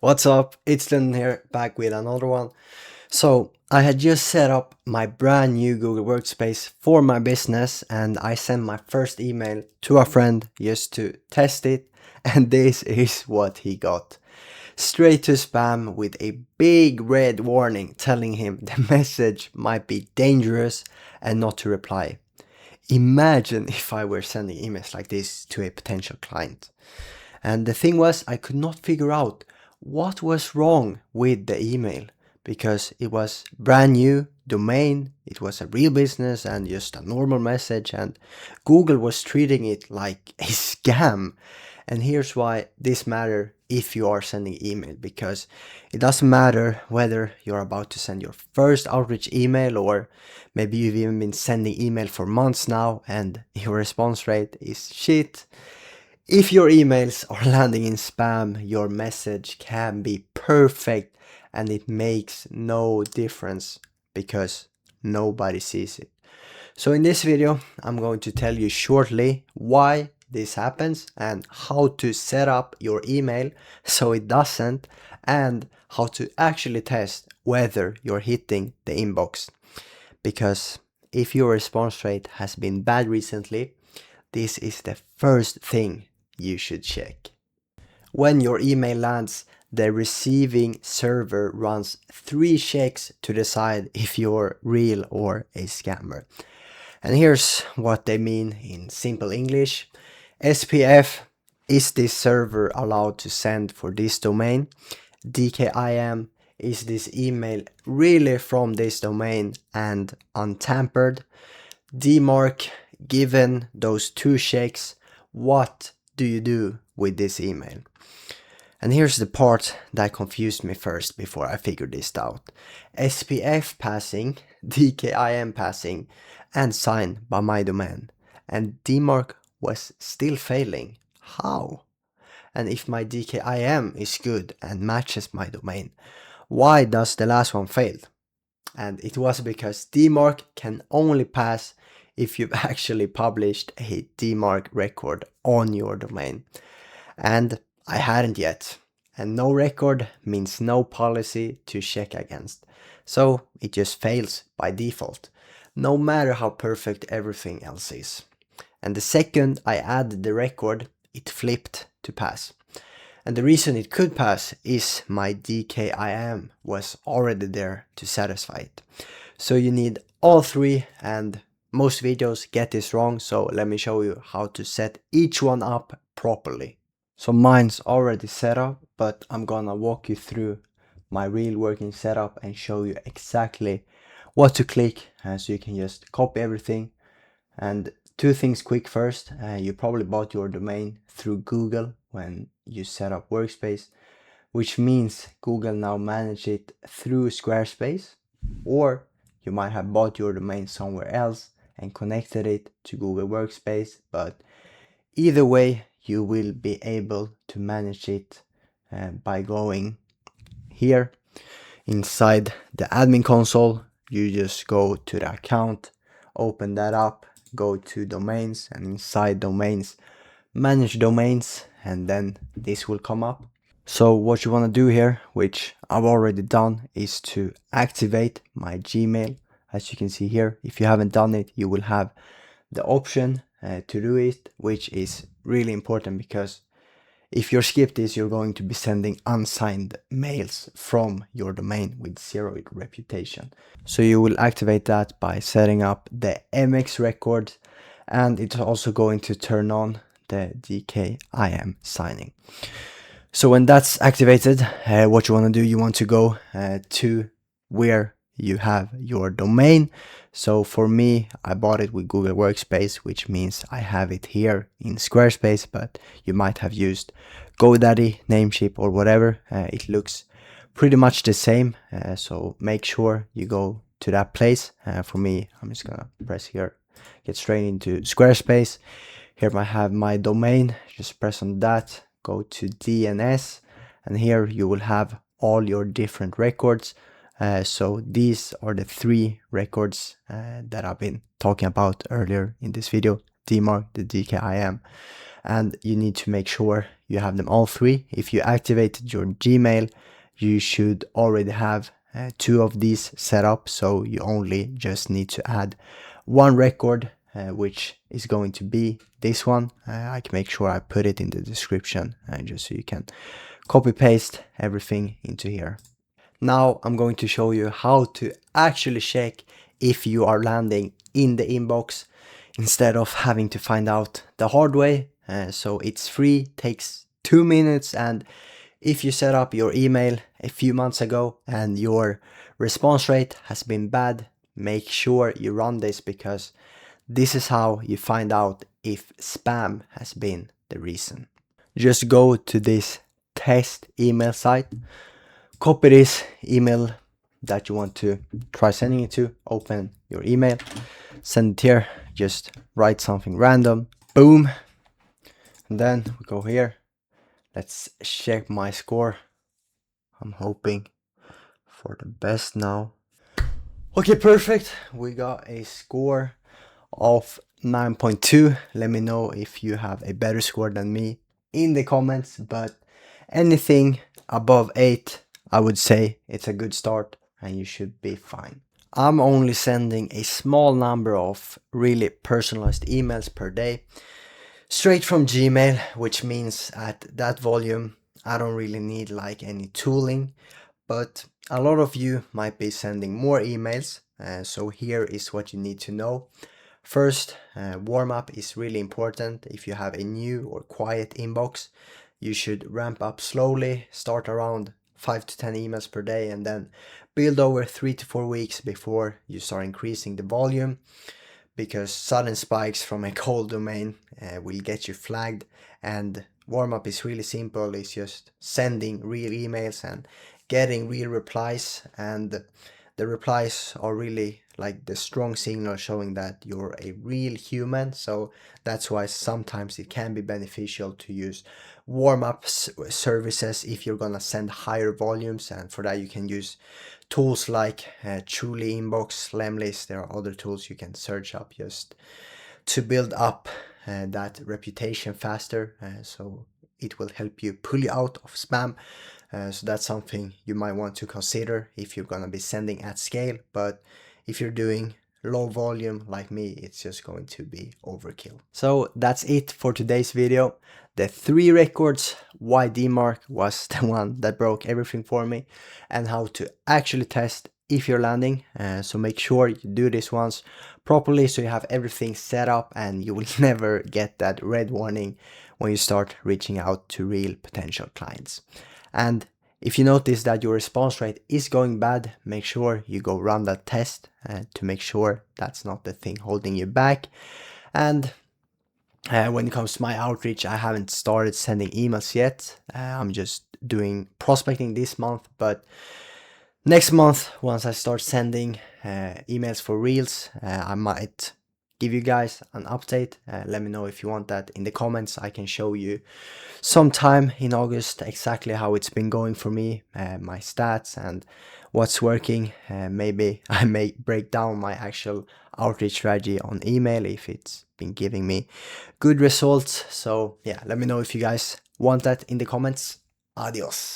What's up? It's Lynn here, back with another one. So I had just set up my brand new Google Workspace for my business, and I sent my first email to a friend just to test it, and this is what he got. Straight to spam with a big red warning telling him the message might be dangerous and not to reply. Imagine if I were sending emails like this to a potential client. And the thing was, I could not figure out what was wrong with the email because it was brand new domain, it was a real business and just a normal message, and Google was treating it like a scam. And here's why this matters if you are sending email, because it doesn't matter whether you're about to send your first outreach email or maybe you've even been sending email for months now and your response rate is shit. If your emails are landing in spam, your message can be perfect and it makes no difference because nobody sees it. So in this video, I'm going to tell you shortly why this happens and how to set up your email so it doesn't, and how to actually test whether you're hitting the inbox. Because if your response rate has been bad recently, this is the first thing you should check. When your email lands, the receiving server runs 3 checks to decide if you're real or a scammer. And here's what they mean in simple English. SPF, is this server allowed to send for this domain? DKIM, is this email really from this domain and untampered? DMARC, given those 2 checks, what do you do with this email? And here's the part that confused me first before I figured this out. SPF passing, DKIM passing, and signed by my domain. And DMARC was still failing. How? And if my DKIM is good and matches my domain, why does the last one fail? And it was because DMARC can only pass if you've actually published a DMARC record on your domain. And I hadn't yet. And no record means no policy to check against. So it just fails by default, no matter how perfect everything else is. And the second I added the record, it flipped to pass. And the reason it could pass is my DKIM was already there to satisfy it. So you need all 3, and most videos get this wrong, so let me show you how to set each one up properly. So mine's already set up, but I'm gonna walk you through my real working setup and show you exactly what to click, so you can just copy everything. And 2 things quick first, you probably bought your domain through Google when you set up Workspace, which means Google now manages it through Squarespace, or you might have bought your domain somewhere else and connected it to Google Workspace, but either way you will be able to manage it by going here inside the admin console. You just go to the account, open that up, go to domains, and inside domains manage domains, and then this will come up. So what you want to do here, which I've already done, is to activate my Gmail. As you can see here, if you haven't done it, you will have the option to do it, which is really important, because if you skip this, you're going to be sending unsigned mails from your domain with 0 reputation. So you will activate that by setting up the MX record, and it's also going to turn on the DKIM signing. So when that's activated, what you want to do, you want to go to where you have your domain. So for me, I bought it with Google Workspace, which means I have it here in Squarespace, but you might have used GoDaddy, Namecheap, or whatever. It looks pretty much the same, so make sure you go to that place. For me, I'm just gonna press here, get straight into Squarespace. Here I have my domain, just press on that, go to DNS, and here you will have all your different records. So these are the 3 records that I've been talking about earlier in this video: DMARC, the DKIM, and you need to make sure you have them all three. If you activated your Gmail, you should already have 2 of these set up, so you only just need to add 1 record, which is going to be this one. I can make sure I put it in the description, just so you can copy paste everything into here. Now I'm going to show you how to actually check if you are landing in the inbox instead of having to find out the hard way. So it's free, takes 2 minutes, and if you set up your email a few months ago and your response rate has been bad, make sure you run this, because this is how you find out if spam has been the reason. Just go to this test email site, copy this email that you want to try sending it to, open your email, send it here, just write something random, boom, and then we go here. Let's check my score. I'm hoping for the best now. Okay, perfect. We got a score of 9.2. Let me know if you have a better score than me in the comments, but anything above 8, I would say it's a good start and you should be fine. I'm only sending a small number of really personalized emails per day, straight from Gmail, which means at that volume I don't really need like any tooling, but a lot of you might be sending more emails, so here is what you need to know. First, warm up is really important. If you have a new or quiet inbox, you should ramp up slowly, start around 5 to 10 emails per day, and then build over 3 to 4 weeks before you start increasing the volume, because sudden spikes from a cold domain will get you flagged. And warm up is really simple. It's just sending real emails and getting real replies, and the replies are really like the strong signal showing that you're a real human. So that's why sometimes it can be beneficial to use warm-up services if you're gonna send higher volumes, and for that you can use tools like Truly Inbox, Lemlist. There are other tools you can search up just to build up that reputation faster, so it will help you pull you out of spam. So that's something you might want to consider if you're gonna be sending at scale. But if you're doing low volume like me, it's just going to be overkill. So that's it for today's video. The 3 records, why DMARC was the one that broke everything for me, and how to actually test if you're landing. So make sure you do this once properly so you have everything set up and you will never get that red warning when you start reaching out to real potential clients. And if you notice that your response rate is going bad, make sure you go run that test to make sure that's not the thing holding you back. And when it comes to my outreach, I haven't started sending emails yet. I'm just doing prospecting this month, but next month, once I start sending emails for reels, I might give you guys an update. Let me know if you want that in the comments. I can show you sometime in August exactly how it's been going for me, my stats and what's working. Maybe I may break down my actual outreach strategy on email if it's been giving me good results. So yeah, let me know if you guys want that in the comments. Adios.